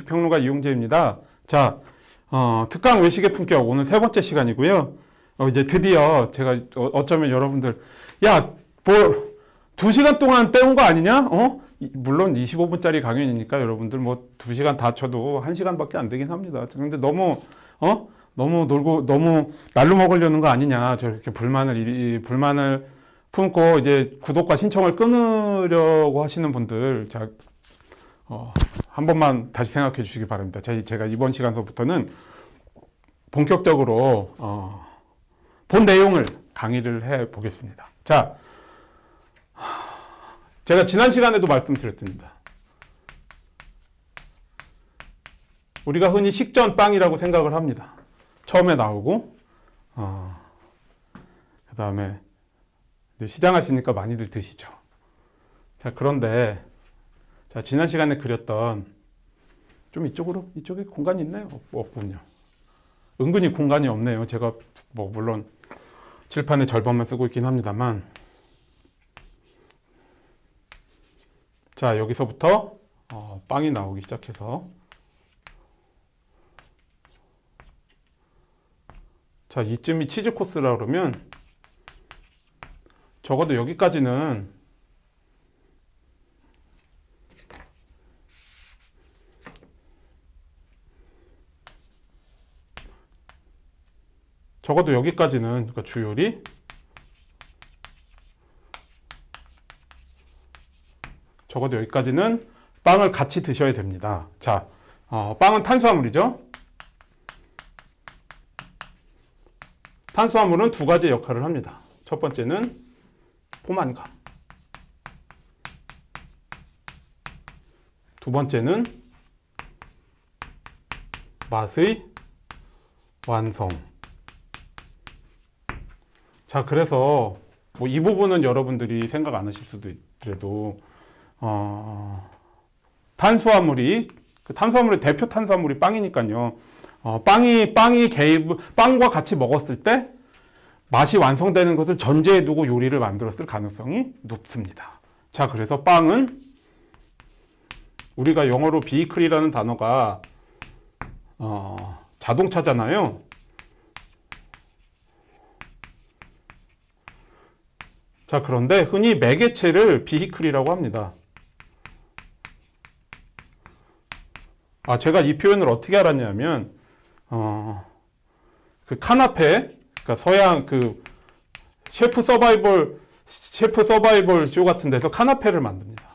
음식평론가 이용재입니다. 자, 특강 외식의 품격 오늘 세 번째 시간이고요. 이제 드디어 제가 어쩌면 여러분들 야, 뭐 2시간 동안 때운 거 아니냐? 물론 25분짜리 강연이니까 여러분들 뭐 2시간 다 쳐도 1시간밖에 안 되긴 합니다. 근데 너무 놀고 너무 날로 먹으려는 거 아니냐? 저렇게 불만을 품고 이제 구독과 신청을 끊으려고 하시는 분들, 자, 한 번만 다시 생각해 주시기 바랍니다. 제가 이번 시간서부터는 본격적으로 본 내용을 강의를 해 보겠습니다. 자, 제가 지난 시간에도 말씀드렸습니다. 우리가 흔히 식전 빵이라고 생각을 합니다. 처음에 나오고, 그 다음에 시장하시니까 많이들 드시죠. 자, 그런데, 자, 지난 시간에 그렸던, 좀 이쪽에 공간이 있나요? 없군요. 은근히 공간이 없네요. 제가, 물론, 칠판의 절반만 쓰고 있긴 합니다만. 자, 여기서부터, 빵이 나오기 시작해서. 자, 이쯤이 치즈 코스라 그러면, 적어도 여기까지는 그러니까 주요리 적어도 여기까지는 빵을 같이 드셔야 됩니다. 자, 빵은 탄수화물이죠. 탄수화물은 두 가지 역할을 합니다. 첫 번째는 포만감, 두 번째는 맛의 완성. 자, 그래서 이 부분은 여러분들이 생각 안 하실 수도 있더라도 탄수화물의 대표 탄수화물이 빵이니까요. 빵과 같이 먹었을 때 맛이 완성되는 것을 전제해 두고 요리를 만들었을 가능성이 높습니다. 자, 그래서 빵은 우리가 영어로 베이커리라는 단어가 자동차잖아요. 자, 그런데 흔히 매개체를 비히클이라고 합니다. 제가 이 표현을 어떻게 알았냐면, 그 카나페, 그러니까 서양 셰프 서바이벌 쇼 같은 데서 카나페를 만듭니다.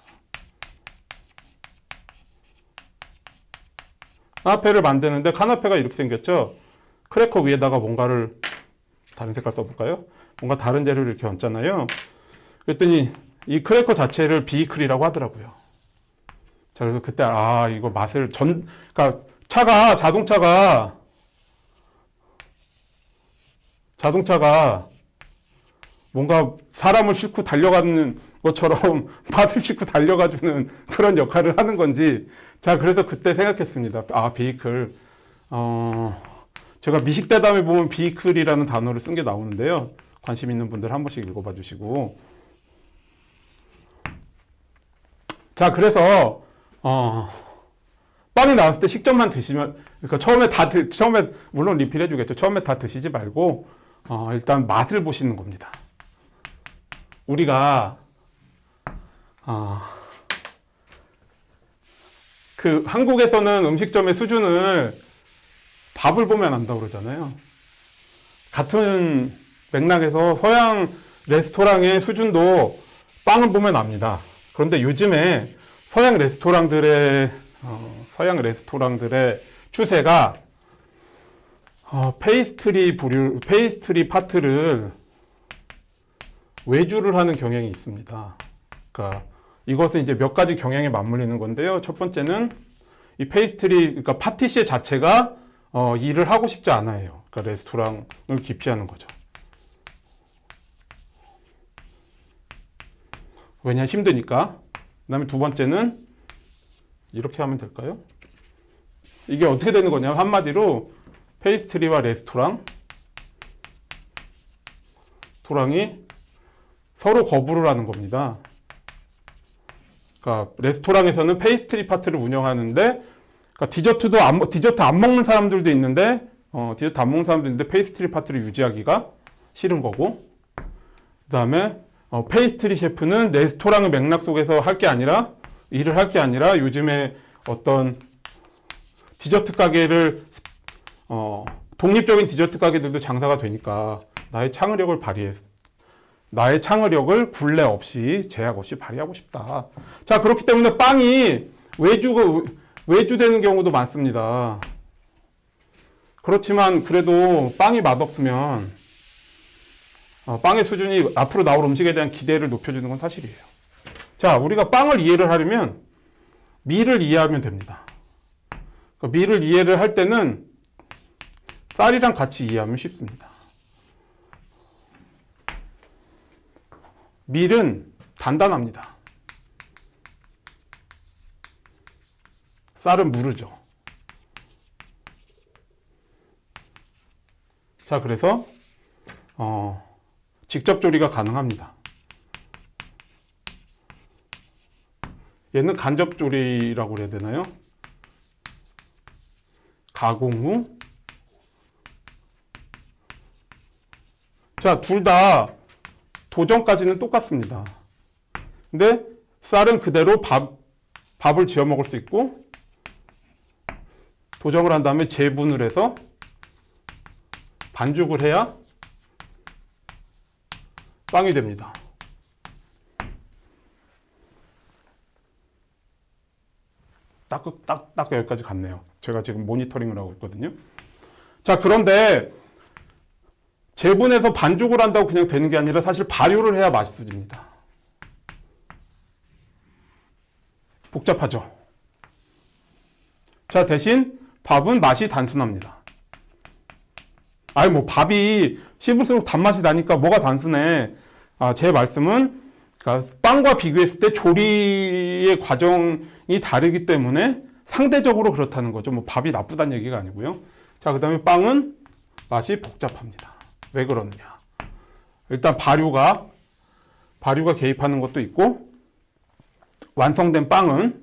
카나페를 만드는데 카나페가 이렇게 생겼죠? 크래커 위에다가 뭔가를 다른 색깔 써볼까요? 뭔가 다른 재료를 이렇게 얹잖아요. 그랬더니 이 크래커 자체를 비히클이라고 하더라고요. 자, 그래서 그때 이거 맛을 그러니까 자동차가 뭔가 사람을 싣고 달려가는 것처럼 맛을 싣고 달려가주는 그런 역할을 하는 건지. 자, 그래서 그때 생각했습니다. 비히클. 제가 미식대담에 보면 비히클이라는 단어를 쓴 게 나오는데요. 관심 있는 분들 한 번씩 읽어봐 주시고. 자, 그래서 빵이 나왔을 때 식전만 드시면, 그러니까 처음에 물론 리필해 주겠죠. 처음에 다 드시지 말고 일단 맛을 보시는 겁니다. 우리가 한국에서는 음식점의 수준을 밥을 보면 안다고 그러잖아요. 같은 맥락에서 서양 레스토랑의 수준도 빵을 보면 압니다. 그런데 요즘에 서양 레스토랑들의 추세가 페이스트리 파트를 외주를 하는 경향이 있습니다. 그러니까 이것은 이제 몇 가지 경향에 맞물리는 건데요. 첫 번째는 이 그러니까 파티시에 자체가 일을 하고 싶지 않아요. 그러니까 레스토랑을 기피하는 거죠. 왜냐, 힘드니까. 그 다음에 두 번째는 이렇게 하면 될까요? 이게 어떻게 되는 거냐면 한마디로 페이스트리와 레스토랑이 서로 거부를 하는 겁니다. 그러니까 레스토랑에서는 페이스트리 파트를 운영하는데, 그러니까 그러니까 디저트 안 먹는 사람들도 있는데, 디저트 안 먹는 사람도 있는데 페이스트리 파트를 유지하기가 싫은 거고, 그 다음에 페이스트리 셰프는 레스토랑의 맥락 속에서 일을 할 게 아니라 요즘에 어떤 디저트 가게를 독립적인 디저트 가게들도 장사가 되니까 나의 창의력을 굴레 없이 제약 없이 발휘하고 싶다. 자, 그렇기 때문에 빵이 외주되는 경우도 많습니다. 그렇지만 그래도 빵이 맛없으면 빵의 수준이 앞으로 나올 음식에 대한 기대를 높여주는 건 사실이에요. 자, 우리가 빵을 이해를 하려면 밀을 이해하면 됩니다. 밀을 이해를 할 때는 쌀이랑 같이 이해하면 쉽습니다. 밀은 단단합니다. 쌀은 무르죠. 자, 그래서 직접 조리가 가능합니다. 얘는 간접 조리라고 그래야 되나요? 가공 후. 자, 둘 다 도전까지는 똑같습니다. 근데 쌀은 그대로 밥을 지어 먹을 수 있고, 도정을 한 다음에 재분을 해서 반죽을 해야 빵이 됩니다. 딱 여기까지 갔네요. 제가 지금 모니터링을 하고 있거든요. 자, 그런데 재분해서 반죽을 한다고 그냥 되는 게 아니라 사실 발효를 해야 맛있어집니다. 복잡하죠. 자, 대신 밥은 맛이 단순합니다. 밥이 씹을수록 단맛이 나니까 뭐가 단순해. 제 말씀은 그러니까 빵과 비교했을 때 조리의 과정이 다르기 때문에 상대적으로 그렇다는 거죠. 밥이 나쁘다는 얘기가 아니고요. 자, 그 다음에 빵은 맛이 복잡합니다. 왜 그러느냐? 일단 발효가 개입하는 것도 있고, 완성된 빵은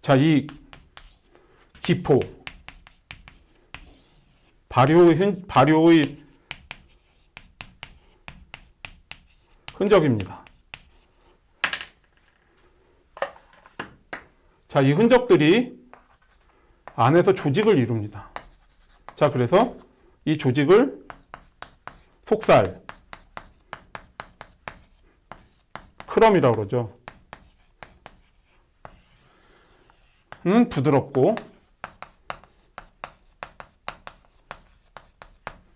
자, 이 기포, 발효의 흔적입니다. 자, 이 흔적들이 안에서 조직을 이룹니다. 자, 그래서 이 조직을 속살, 크럼이라고 그러죠. 부드럽고,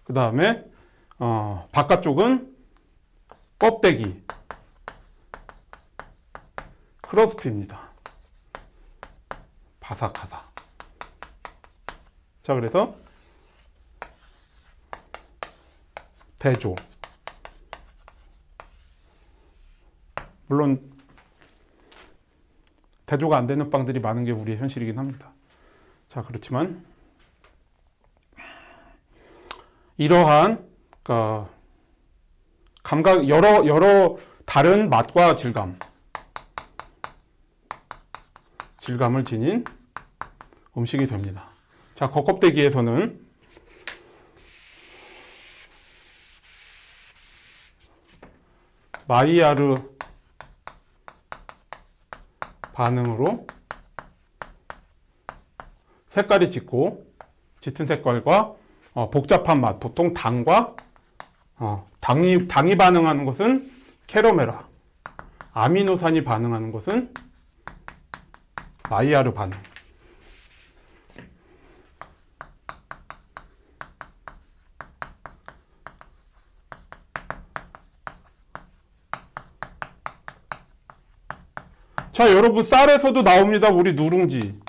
그 다음에 바깥쪽은 껍데기, 크러스트입니다. 바삭하다. 자, 그래서 대조. 물론 대조가 안 되는 빵들이 많은 게 우리의 현실이긴 합니다. 자, 그렇지만 이러한 감각, 여러 다른 맛과 질감을 지닌 음식이 됩니다. 자, 겉껍데기에서는 마이야르 반응으로 색깔이 짙은 색깔과 복잡한 맛, 보통 당이 반응하는 것은 캐러메라, 아미노산이 반응하는 것은 마이야르 반응. 자, 여러분, 쌀에서도 나옵니다. 우리 누룽지.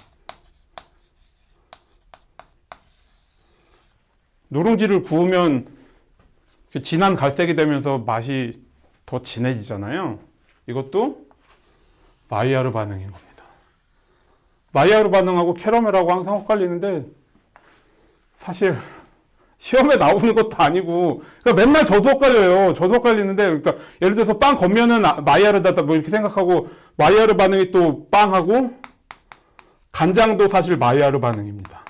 누룽지를 구우면 진한 갈색이 되면서 맛이 더 진해지잖아요. 이것도 마이야르 반응인 겁니다. 마이야르 반응하고 캐러멜하고 항상 헷갈리는데, 사실 시험에 나오는 것도 아니고, 그러니까 맨날 저도 헷갈려요. 저도 헷갈리는데, 그러니까 예를 들어서 빵 겉면은 마이야르다다 뭐 이렇게 생각하고, 마이야르 반응이 또 빵하고, 간장도 사실 마이야르 반응입니다.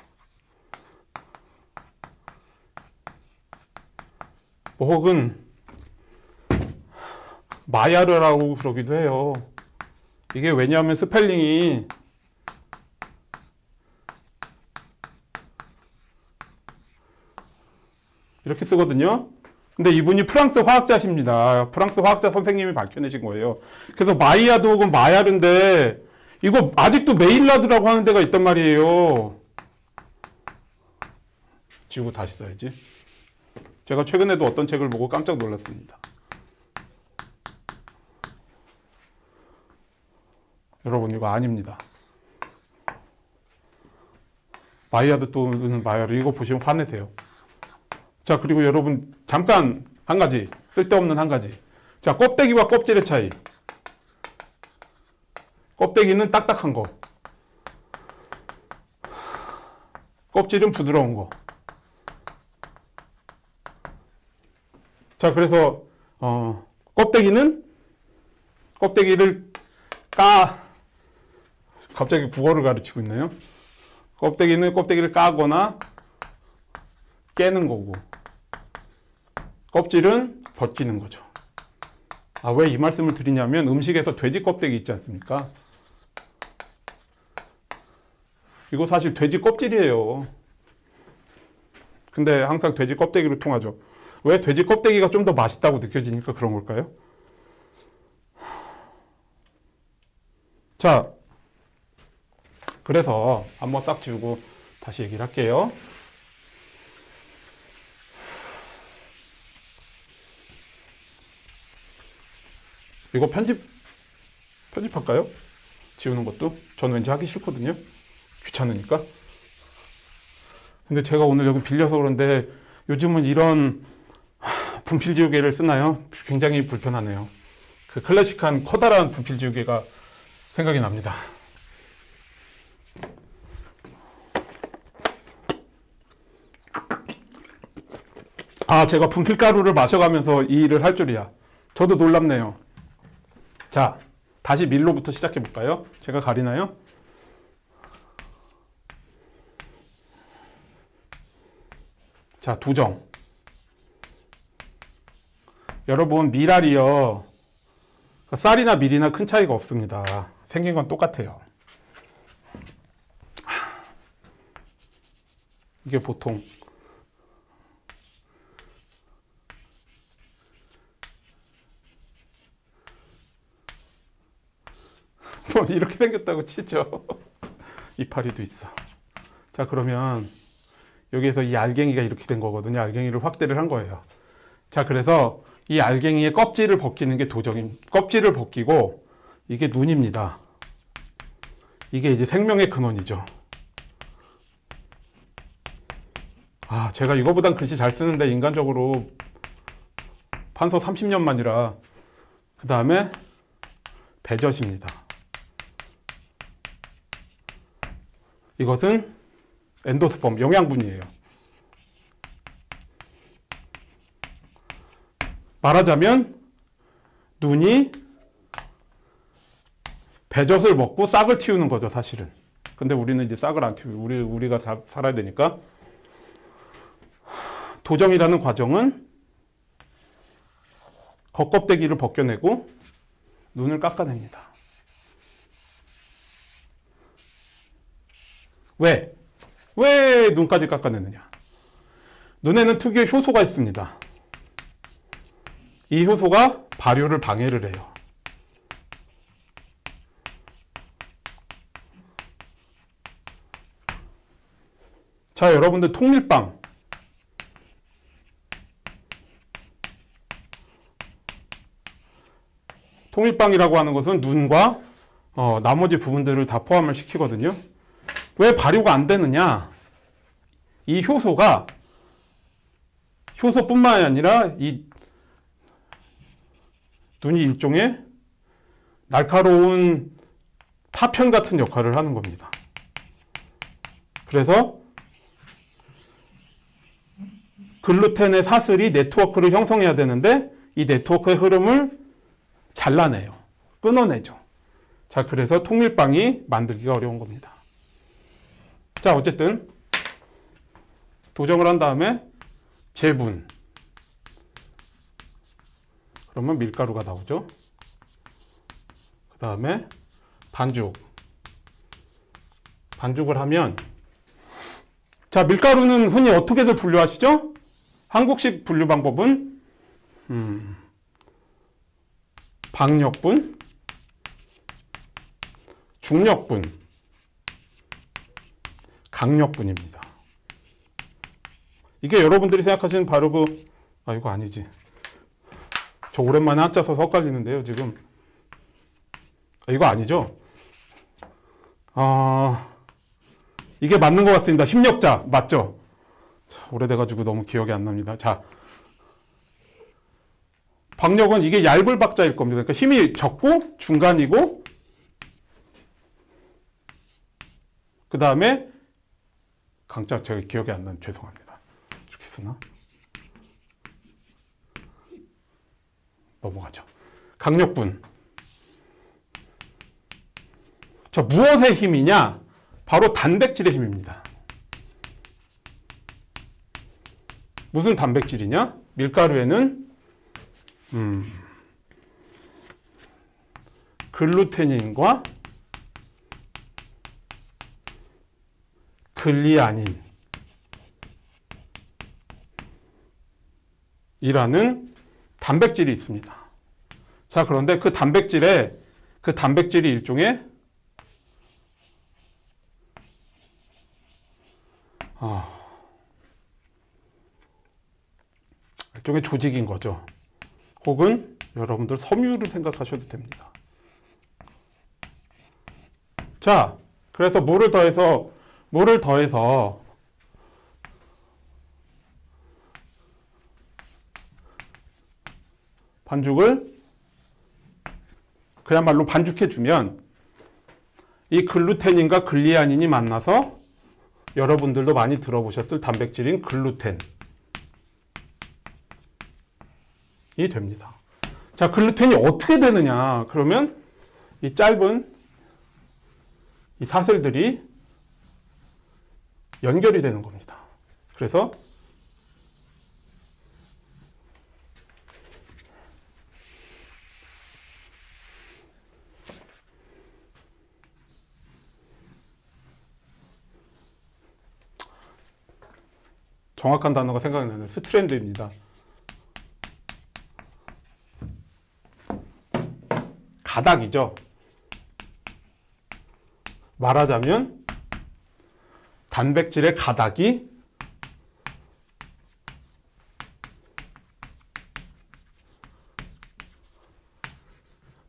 뭐 혹은 마이야르라고 그러기도 해요. 이게 왜냐하면 스펠링이 이렇게 쓰거든요. 근데 이분이 프랑스 화학자십니다. 프랑스 화학자 선생님이 밝혀내신 거예요. 그래서 마이야드 혹은 마야르인데 이거 아직도 메일라드라고 하는 데가 있단 말이에요. 지우고 다시 써야지. 제가 최근에도 어떤 책을 보고 깜짝 놀랐습니다. 여러분 이거 아닙니다. 마이야드 또는 마야르 이거 보시면 화내세요. 자, 그리고 여러분 잠깐 한 가지, 쓸데없는 한 가지. 자, 껍데기와 껍질의 차이. 껍데기는 딱딱한 거, 껍질은 부드러운 거. 자, 그래서 껍데기를 갑자기 국어를 가르치고 있네요. 껍데기는 껍데기를 까거나 깨는 거고, 껍질은 벗기는 거죠. 아, 왜 이 말씀을 드리냐면 음식에서 돼지 껍데기 있지 않습니까? 이거 사실 돼지 껍질이에요. 근데 항상 돼지 껍데기로 통하죠. 왜 돼지 껍데기가 좀 더 맛있다고 느껴지니까 그런 걸까요? 자, 그래서 한번 싹 지우고 다시 얘기를 할게요. 이거 편집할까요? 지우는 것도? 전 왠지 하기 싫거든요. 귀찮으니까. 근데 제가 오늘 여기 빌려서 그런데 요즘은 이런 분필 지우개를 쓰나요? 굉장히 불편하네요. 그 클래식한 커다란 분필 지우개가 생각이 납니다. 아, 제가 분필가루를 마셔가면서 이 일을 할 줄이야. 저도 놀랍네요. 자, 다시 밀로부터 시작해 볼까요? 제가 가리나요? 자, 도정. 여러분, 밀알이요. 쌀이나 밀이나 큰 차이가 없습니다. 생긴 건 똑같아요. 이게 보통 뭐 이렇게 생겼다고 치죠. 이파리도 있어. 자, 그러면 여기에서 이 알갱이가 이렇게 된 거거든요. 알갱이를 확대를 한 거예요. 자, 그래서 이 알갱이의 껍질을 벗기는 게 껍질을 벗기고 이게 눈입니다. 이게 이제 생명의 근원이죠. 아, 제가 이거보단 글씨 잘 쓰는데 인간적으로 판서 30년 만이라. 그 다음에 배젖입니다. 이것은 엔도스펌, 영양분이에요. 말하자면 눈이 배젖을 먹고 싹을 틔우는 거죠, 사실은. 근데 우리는 이제 싹을 안 틔우고 우리가 살아야 되니까. 도정이라는 과정은 겉껍데기를 벗겨내고 눈을 깎아냅니다. 왜? 왜 눈까지 깎아내느냐? 눈에는 특유의 효소가 있습니다. 이 효소가 발효를 방해를 해요. 자, 여러분들 통밀빵. 통밀빵이라고 하는 것은 눈과 나머지 부분들을 다 포함을 시키거든요. 왜 발효가 안 되느냐? 이 효소뿐만 아니라 이 눈이 일종의 날카로운 파편 같은 역할을 하는 겁니다. 그래서 글루텐의 사슬이 네트워크를 형성해야 되는데 이 네트워크의 흐름을 잘라내요. 끊어내죠. 자, 그래서 통밀빵이 만들기가 어려운 겁니다. 자, 어쨌든 도정을 한 다음에 재분. 그러면 밀가루가 나오죠. 그 다음에 반죽. 반죽을 하면 자, 밀가루는 흔히 어떻게들 분류하시죠? 한국식 분류 방법은 박력분, 중력분, 강력분입니다. 이게 여러분들이 생각하시는 바로 이거 아니지. 저 오랜만에 한자 써서 헷갈리는데요, 지금. 이거 아니죠? 이게 맞는 것 같습니다. 힘력자, 맞죠? 자, 오래돼가지고 너무 기억이 안 납니다. 자, 박력은 이게 얇을 박자일 겁니다. 그러니까 힘이 적고 중간이고, 그 다음에 강자, 제가 기억이 안 나는 죄송합니다. 이렇게 쓰나? 넘어가죠. 강력분. 자, 무엇의 힘이냐? 바로 단백질의 힘입니다. 무슨 단백질이냐? 밀가루에는 글루테닌과 글리아닌 이라는 단백질이 있습니다. 자, 그런데 그 단백질이 일종의 일종의 조직인 거죠. 혹은 여러분들 섬유를 생각하셔도 됩니다. 자, 그래서 물을 더해서 반죽을 그야말로 반죽해주면 이 글루테닌과 글리아닌이 만나서 여러분들도 많이 들어보셨을 단백질인 글루텐이 됩니다. 자, 글루텐이 어떻게 되느냐? 그러면 이 짧은 이 사슬들이 연결이 되는 겁니다. 그래서 정확한 단어가 생각나는 스트랜드입니다. 가닥이죠. 말하자면 단백질의 가닥이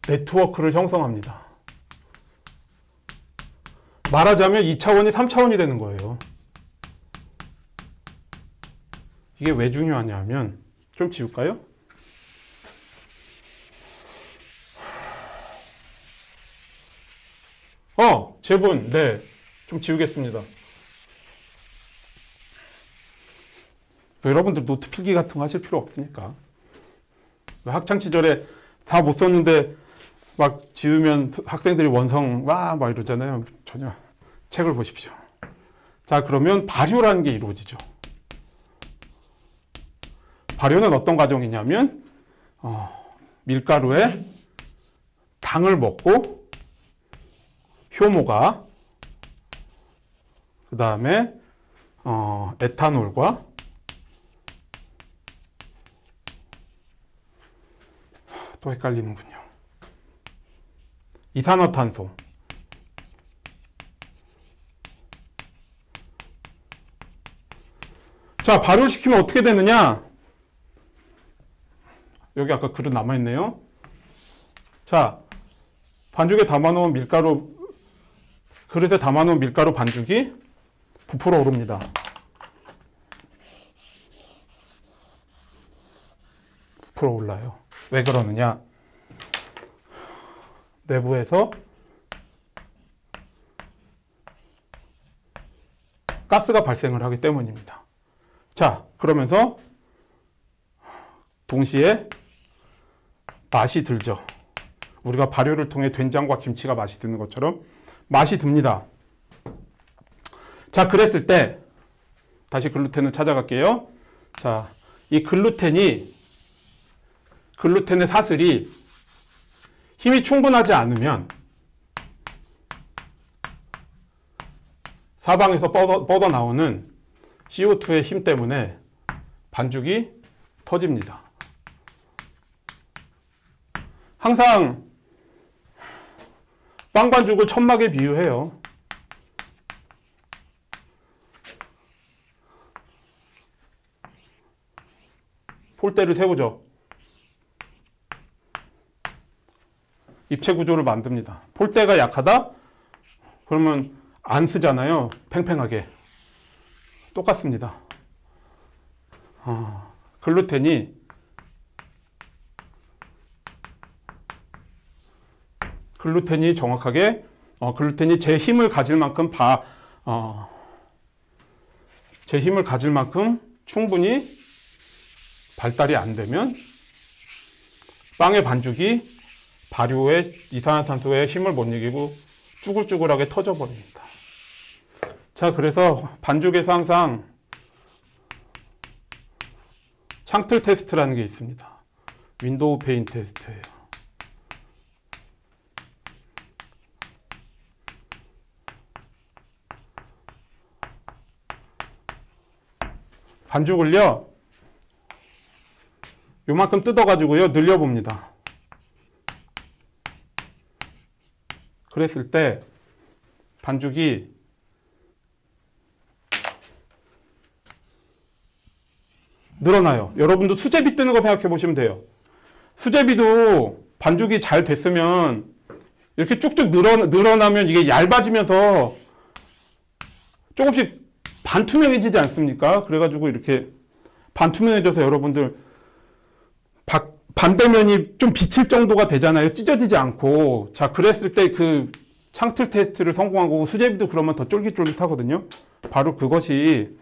네트워크를 형성합니다. 말하자면 2차원이 3차원이 되는 거예요. 이게 왜 중요하냐면, 좀 지울까요? 제분, 네. 좀 지우겠습니다. 여러분들 노트 필기 같은 거 하실 필요 없으니까. 학창시절에 다 못 썼는데 막 지우면 학생들이 원성 막 이러잖아요. 전혀. 책을 보십시오. 자, 그러면 발효라는 게 이루어지죠. 발효는 어떤 과정이냐면 밀가루에 당을 먹고 효모가 그 다음에 에탄올과 또 헷갈리는군요. 이산화탄소. 자, 발효를 시키면 어떻게 되느냐? 여기 아까 그릇 남아있네요. 자, 반죽에 담아놓은 밀가루, 그릇에 담아놓은 밀가루 반죽이 부풀어 오릅니다. 부풀어 올라요. 왜 그러느냐? 내부에서 가스가 발생을 하기 때문입니다. 자, 그러면서 동시에 맛이 들죠. 우리가 발효를 통해 된장과 김치가 맛이 드는 것처럼 맛이 듭니다. 자, 그랬을 때 다시 글루텐을 찾아갈게요. 자, 이 글루텐의 사슬이 힘이 충분하지 않으면 사방에서 뻗어나오는 CO2의 힘 때문에 반죽이 터집니다. 항상 빵 반죽을 천막에 비유해요. 폴대를 세우죠. 입체 구조를 만듭니다. 폴대가 약하다? 그러면 안 쓰잖아요. 팽팽하게. 똑같습니다. 글루텐이 정확하게 글루텐이 제 힘을 가질 만큼 충분히 발달이 안 되면 빵의 반죽이 발효의 이산화탄소의 힘을 못 이기고 쭈글쭈글하게 터져버립니다. 자, 그래서 반죽에서 항상 창틀 테스트라는 게 있습니다. 윈도우 페인 테스트예요. 반죽을요, 요만큼 뜯어가지고요, 늘려봅니다. 그랬을 때 반죽이 늘어나요. 여러분도 수제비 뜨는 거 생각해 보시면 돼요. 수제비도 반죽이 잘 됐으면 이렇게 쭉쭉 늘어나면 이게 얇아지면서 조금씩 반투명해지지 않습니까? 그래가지고 이렇게 반투명해져서 여러분들 반대면이 좀 비칠 정도가 되잖아요. 찢어지지 않고. 자, 그랬을 때 그 창틀 테스트를 성공한 거고, 수제비도 그러면 더 쫄깃쫄깃하거든요. 바로 그것이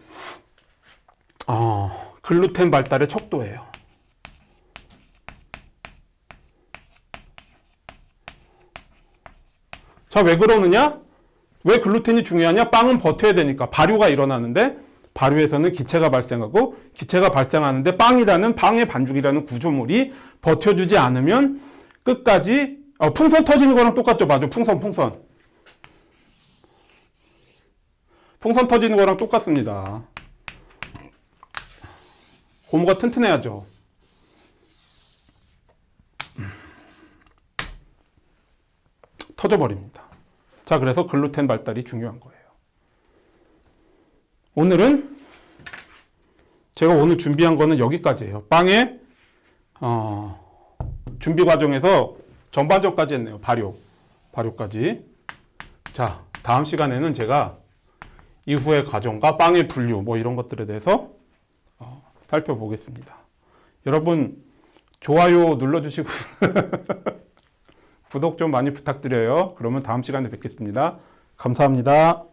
글루텐 발달의 척도예요. 자, 왜 그러느냐? 왜 글루텐이 중요하냐? 빵은 버텨야 되니까. 발효가 일어나는데 발효에서는 기체가 발생하고, 기체가 발생하는데 빵의 반죽이라는 구조물이 버텨주지 않으면 끝까지 풍선 터지는 거랑 똑같죠. 맞아. 풍선 터지는 거랑 똑같습니다. 고무가 튼튼해야죠. 터져버립니다. 자, 그래서 글루텐 발달이 중요한 거예요. 오늘은 제가 오늘 준비한 거는 여기까지예요. 빵의 준비 과정에서 전반전까지 했네요. 발효까지. 자, 다음 시간에는 제가 이후의 과정과 빵의 분류 뭐 이런 것들에 대해서 살펴보겠습니다. 여러분 좋아요 눌러주시고 구독 좀 많이 부탁드려요. 그러면 다음 시간에 뵙겠습니다. 감사합니다.